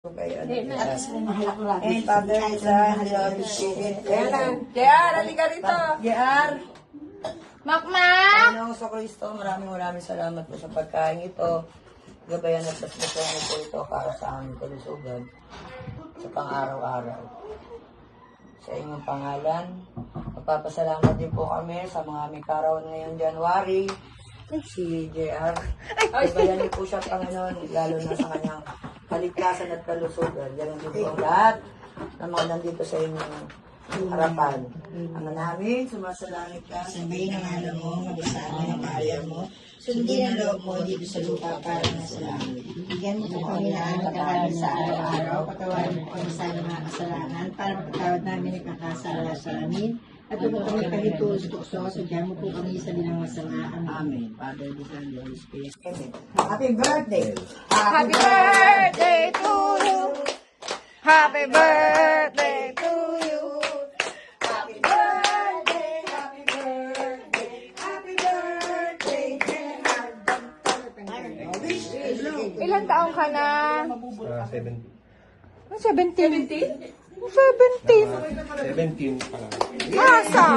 And Father, Son, Holy Spirit. JR, halika rito. JR. Makmak! Panginoong sa Kristo, maraming salamat po sa pagkain ito. Gabayan at paspasan niyo po ito para sa aming kalusugan sa pang-araw-araw. Sa inyong pangalan, magpapasalamat din po kami sa mga aming karawan ngayong January. Si JR, gabayan niyo po siya, Panginoon, lalo na sa kanyang kaligtasan at kalusugan. Ganon din po ang lahat ng mga nandito sa inyong harapan. Ama namin, sumasalangit ka. Sabihin ang alam mo, mag-asawa ng kaya mo. Sundin ang loob mo dito sa lupa para na sa langit. Bigyan mo po kami ng pagkakain sa araw-araw. Patawarin mo kami sa aming mga kasalanan para patawad namin nagkakasala sa amin. At huwag kami kahitulog sa tukso, sadya mo po kami sa bilang masama. Amen. Father, the Son, the Holy Spirit. Amen. Happy birthday! Happy birthday to you! Happy birthday to you! Happy birthday, happy birthday, happy birthday, Gerard. Ilang taong ka na? 17. 17? 17? 17 pa lang. Asa?